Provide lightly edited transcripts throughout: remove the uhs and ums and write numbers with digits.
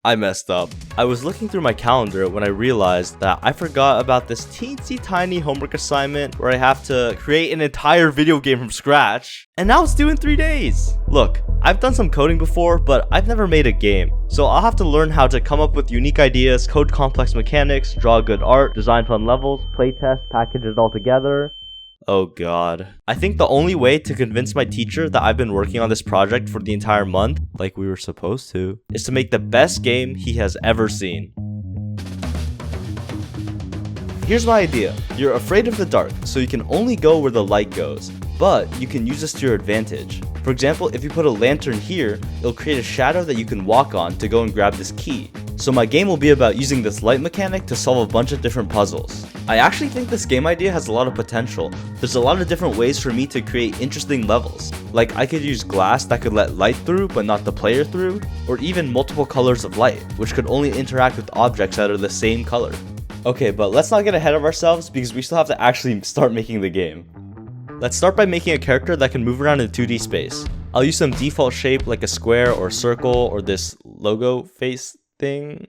I messed up. I was looking through my calendar when I realized that I forgot about this teensy tiny homework assignment where I have to create an entire video game from scratch, and now it's due in 3 days. Look, I've done some coding before, but I've never made a game, so I'll have to learn how to come up with unique ideas, code complex mechanics, draw good art, design fun levels, playtest, package it all together. Oh god. I think the only way to convince my teacher that I've been working on this project for the entire month, like we were supposed to, is to make the best game he has ever seen. Here's my idea. You're afraid of the dark, so you can only go where the light goes, but you can use this to your advantage. For example, if you put a lantern here, it'll create a shadow that you can walk on to go and grab this key. So my game will be about using this light mechanic to solve a bunch of different puzzles. I actually think this game idea has a lot of potential. There's a lot of different ways for me to create interesting levels. Like I could use glass that could let light through but not the player through, or even multiple colors of light, which could only interact with objects that are the same color. Okay, but let's not get ahead of ourselves because we still have to actually start making the game. Let's start by making a character that can move around in 2D space. I'll use some default shape like a square or circle or this logo face thing,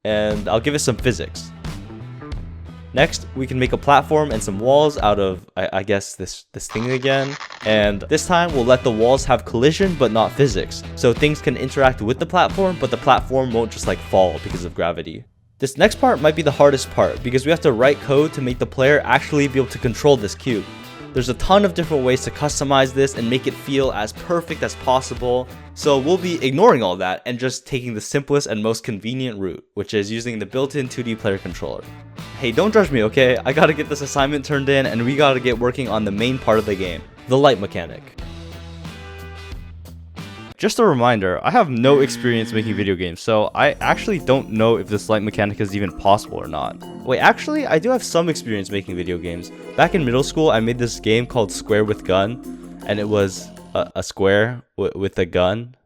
and I'll give it some physics. Next, we can make a platform and some walls out of, I guess, this thing again. And this time, we'll let the walls have collision but not physics. So things can interact with the platform, but the platform won't just like fall because of gravity. This next part might be the hardest part because we have to write code to make the player actually be able to control this cube. There's a ton of different ways to customize this and make it feel as perfect as possible. So we'll be ignoring all that and just taking the simplest and most convenient route, which is using the built-in 2D player controller. Hey, don't judge me, okay? I gotta get this assignment turned in and we gotta get working on the main part of the game, the light mechanic. Just a reminder, I have no experience making video games, so I actually don't know if this light mechanic is even possible or not. Wait, actually, I do have some experience making video games. Back in middle school, I made this game called Square with Gun, and it was a square with a gun.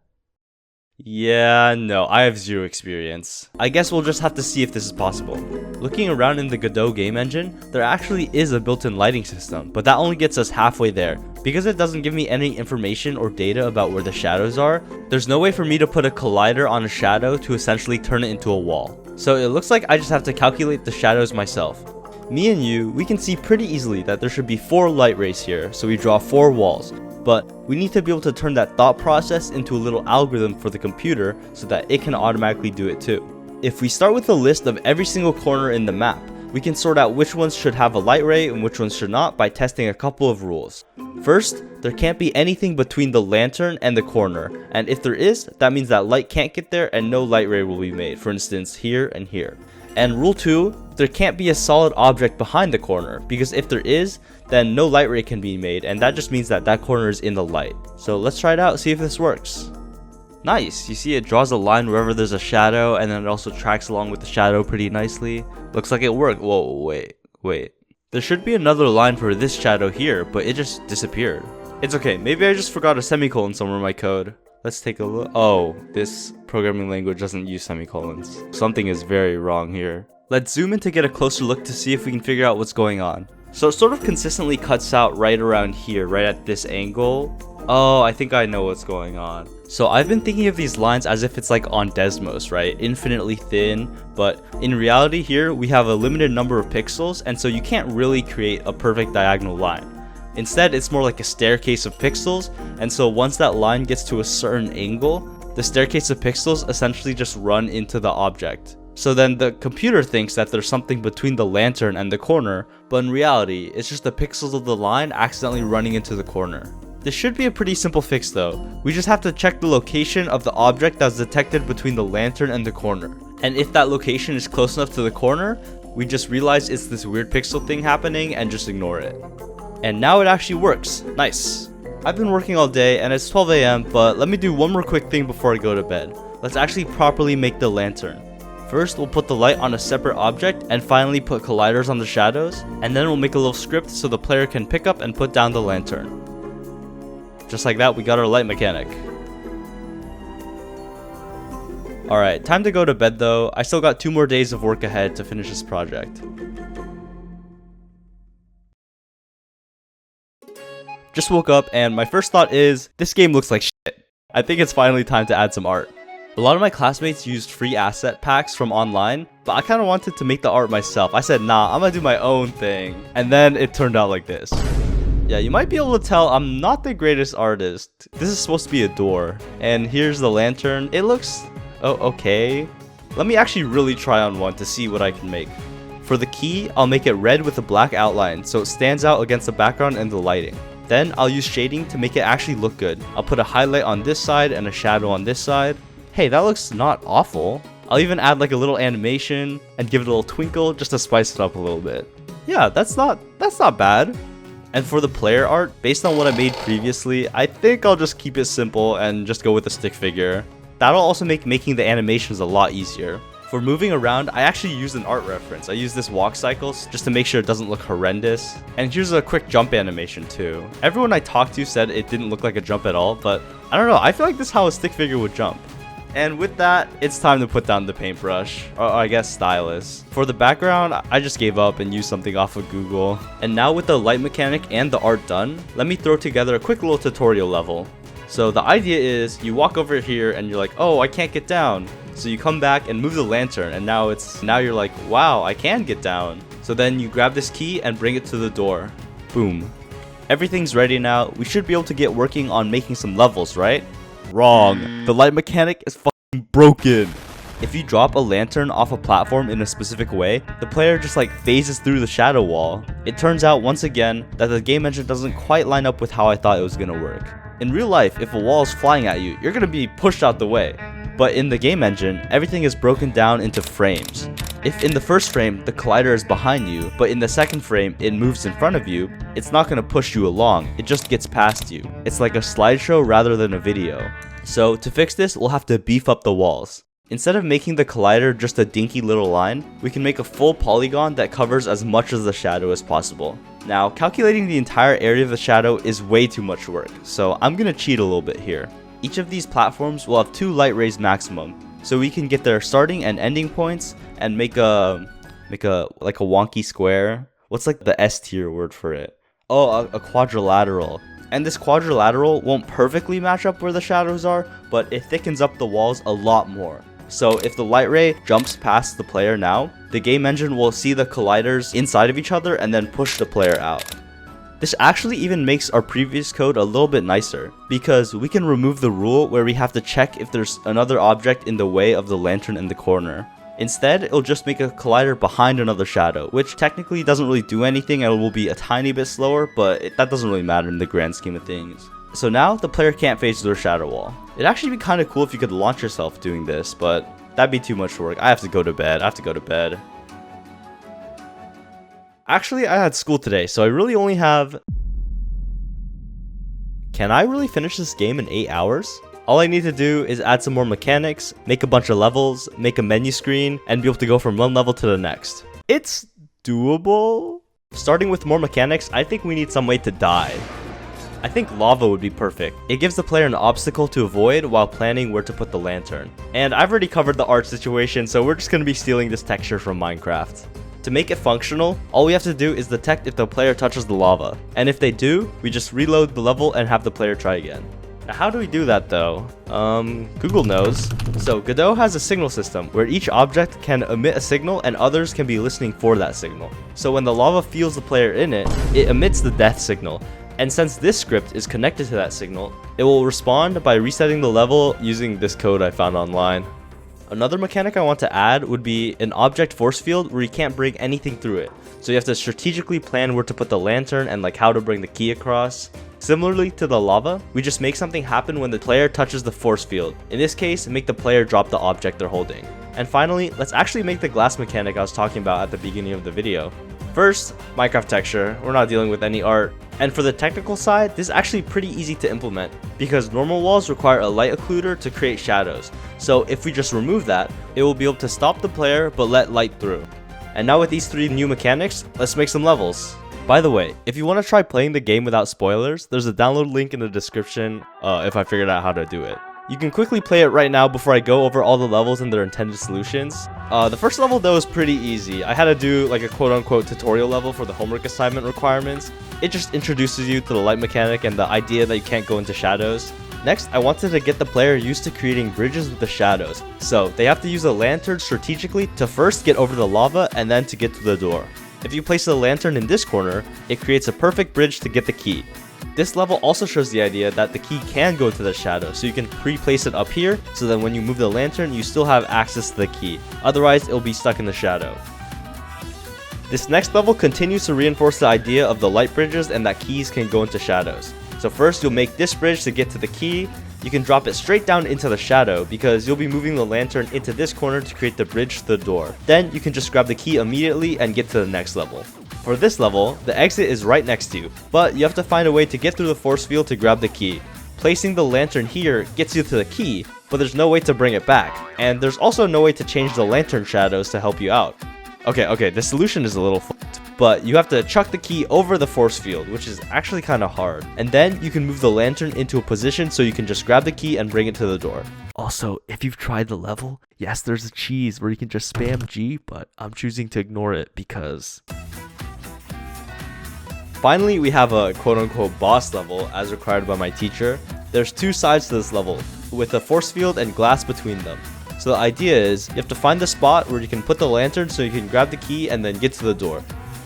Yeah, no, I have zero experience. I guess we'll just have to see if this is possible. Looking around in the Godot game engine, there actually is a built-in lighting system, but that only gets us halfway there. Because it doesn't give me any information or data about where the shadows are, there's no way for me to put a collider on a shadow to essentially turn it into a wall. So it looks like I just have to calculate the shadows myself. Me and you, we can see pretty easily that there should be 4 light rays here, so we draw 4 walls. But we need to be able to turn that thought process into a little algorithm for the computer so that it can automatically do it too. If we start with a list of every single corner in the map, we can sort out which ones should have a light ray and which ones should not by testing a couple of rules. First, there can't be anything between the lantern and the corner, and if there is, that means that light can't get there and no light ray will be made, for instance here and here. And rule 2, there can't be a solid object behind the corner, because if there is, then no light ray can be made, and that just means that that corner is in the light. So let's try it out, see if this works. Nice, you see it draws a line wherever there's a shadow, and then it also tracks along with the shadow pretty nicely. Looks like it worked. Whoa, wait. There should be another line for this shadow here, but it just disappeared. It's okay, maybe I just forgot a semicolon somewhere in my code. Let's take a look. Oh, this programming language doesn't use semicolons. Something is very wrong here. Let's zoom in to get a closer look to see if we can figure out what's going on. So it sort of consistently cuts out right around here, right at this angle. Oh, I think I know what's going on. So I've been thinking of these lines as if it's like on Desmos, right? Infinitely thin, but in reality here, we have a limited number of pixels, and so you can't really create a perfect diagonal line. Instead, it's more like a staircase of pixels, and so once that line gets to a certain angle, the staircase of pixels essentially just run into the object. So then the computer thinks that there's something between the lantern and the corner, but in reality, it's just the pixels of the line accidentally running into the corner. This should be a pretty simple fix though. We just have to check the location of the object that's detected between the lantern and the corner. And if that location is close enough to the corner, we just realize it's this weird pixel thing happening and just ignore it. And now it actually works. Nice. I've been working all day and it's 12 AM, but let me do one more quick thing before I go to bed. Let's actually properly make the lantern. First, we'll put the light on a separate object and finally put colliders on the shadows, and then we'll make a little script so the player can pick up and put down the lantern. Just like that, we got our light mechanic. Alright, time to go to bed though. I still got 2 more days of work ahead to finish this project. Just woke up and my first thought is, this game looks like shit. I think it's finally time to add some art. A lot of my classmates used free asset packs from online, but I kind of wanted to make the art myself. I said, nah, I'm gonna do my own thing. And then it turned out like this. Yeah, you might be able to tell I'm not the greatest artist. This is supposed to be a door. And here's the lantern. It looks okay. Let me actually really try on one to see what I can make. For the key, I'll make it red with a black outline so it stands out against the background and the lighting. Then I'll use shading to make it actually look good. I'll put a highlight on this side and a shadow on this side. Hey, that looks not awful. I'll even add like a little animation and give it a little twinkle just to spice it up a little bit. Yeah, that's not bad. And for the player art, based on what I made previously, I think I'll just keep it simple and just go with a stick figure. That'll also make making the animations a lot easier. For moving around, I actually used an art reference. I used this walk cycles just to make sure it doesn't look horrendous. And here's a quick jump animation too. Everyone I talked to said it didn't look like a jump at all, but I don't know, I feel like this is how a stick figure would jump. And with that, it's time to put down the paintbrush, or I guess stylus. For the background, I just gave up and used something off of Google. And now with the light mechanic and the art done, let me throw together a quick little tutorial level. So the idea is you walk over here and you're like, oh, I can't get down. So you come back and move the lantern, and now you're like, wow, I can get down. So then you grab this key and bring it to the door. Boom. Everything's ready now. We should be able to get working on making some levels, right? Wrong. The light mechanic is fucking broken. If you drop a lantern off a platform in a specific way, the player just like phases through the shadow wall. It turns out once again that the game engine doesn't quite line up with how I thought it was gonna work. In real life, if a wall is flying at you, you're gonna be pushed out the way. But in the game engine, everything is broken down into frames. If in the first frame, the collider is behind you, but in the second frame, it moves in front of you, it's not going to push you along, it just gets past you. It's like a slideshow rather than a video. So to fix this, we'll have to beef up the walls. Instead of making the collider just a dinky little line, we can make a full polygon that covers as much of the shadow as possible. Now, calculating the entire area of the shadow is way too much work, so I'm going to cheat a little bit here. Each of these platforms will have 2 light rays maximum, so we can get their starting and ending points and make a wonky square. What's like the S tier word for it? Oh, a quadrilateral. And this quadrilateral won't perfectly match up where the shadows are, but it thickens up the walls a lot more. So if the light ray jumps past the player now, the game engine will see the colliders inside of each other and then push the player out. This actually even makes our previous code a little bit nicer, because we can remove the rule where we have to check if there's another object in the way of the lantern in the corner. Instead, it'll just make a collider behind another shadow, which technically doesn't really do anything and will be a tiny bit slower, but that doesn't really matter in the grand scheme of things. So now the player can't phase through their shadow wall. It'd actually be kind of cool if you could launch yourself doing this, but that'd be too much work. I have to go to bed. Actually, I had school today, so I really only have... Can I really finish this game in 8 hours? All I need to do is add some more mechanics, make a bunch of levels, make a menu screen, and be able to go from one level to the next. It's doable. Starting with more mechanics, I think we need some way to die. I think lava would be perfect. It gives the player an obstacle to avoid while planning where to put the lantern. And I've already covered the art situation, so we're just going to be stealing this texture from Minecraft. To make it functional, all we have to do is detect if the player touches the lava. And if they do, we just reload the level and have the player try again. Now how do we do that though? Google knows. So Godot has a signal system where each object can emit a signal and others can be listening for that signal. So when the lava feels the player in it, it emits the death signal. And since this script is connected to that signal, it will respond by resetting the level using this code I found online. Another mechanic I want to add would be an object force field where you can't bring anything through it. So you have to strategically plan where to put the lantern and like how to bring the key across. Similarly to the lava, we just make something happen when the player touches the force field. In this case, make the player drop the object they're holding. And finally, let's actually make the glass mechanic I was talking about at the beginning of the video. First, Minecraft texture. We're not dealing with any art. And for the technical side, this is actually pretty easy to implement because normal walls require a light occluder to create shadows. So if we just remove that, it will be able to stop the player but let light through. And now with these 3 new mechanics, let's make some levels. By the way, if you want to try playing the game without spoilers, there's a download link in the description if I figured out how to do it. You can quickly play it right now before I go over all the levels and their intended solutions. The first level though is pretty easy. I had to do like a quote-unquote tutorial level for the homework assignment requirements. It just introduces you to the light mechanic and the idea that you can't go into shadows. Next, I wanted to get the player used to creating bridges with the shadows, so they have to use a lantern strategically to first get over the lava and then to get to the door. If you place the lantern in this corner, it creates a perfect bridge to get the key. This level also shows the idea that the key can go to the shadow, so you can pre-place it up here, so that when you move the lantern, you still have access to the key. Otherwise, it'll be stuck in the shadow. This next level continues to reinforce the idea of the light bridges and that keys can go into shadows. So first, you'll make this bridge to get to the key. You can drop it straight down into the shadow because you'll be moving the lantern into this corner to create the bridge to the door. Then you can just grab the key immediately and get to the next level. For this level, the exit is right next to you, but you have to find a way to get through the force field to grab the key. Placing the lantern here gets you to the key, but there's no way to bring it back, and there's also no way to change the lantern shadows to help you out. Okay, the solution is a little fucked, but you have to chuck the key over the force field, which is actually kind of hard. And then you can move the lantern into a position so you can just grab the key and bring it to the door. Also, if you've tried the level, yes, there's a cheese where you can just spam G, but I'm choosing to ignore it because... Finally, we have a quote-unquote boss level as required by my teacher. There's two sides to this level, with a force field and glass between them. So the idea is, you have to find the spot where you can put the lantern so you can grab the key and then get to the door.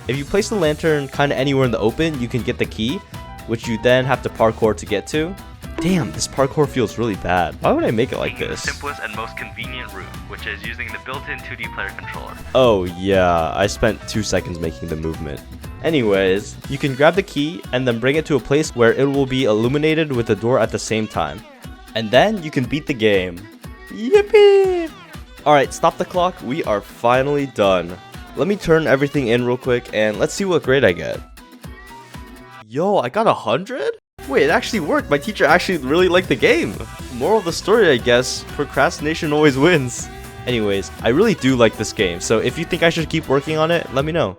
If you place the lantern kind of anywhere in the open, you can get the key, which you then have to parkour to get to. Damn, this parkour feels really bad. Why would I make it like this? The simplest and most convenient route, which is using the built-in 2D player controller. Oh yeah, I spent 2 seconds making the movement. Anyways, you can grab the key and then bring it to a place where it will be illuminated with the door at the same time. And then you can beat the game. Yippee! Alright, stop the clock. We are finally done. Let me turn everything in real quick and let's see what grade I get. Yo, I got 100? Wait, it actually worked. My teacher actually really liked the game. Moral of the story, I guess, procrastination always wins. Anyways, I really do like this game, so if you think I should keep working on it, let me know.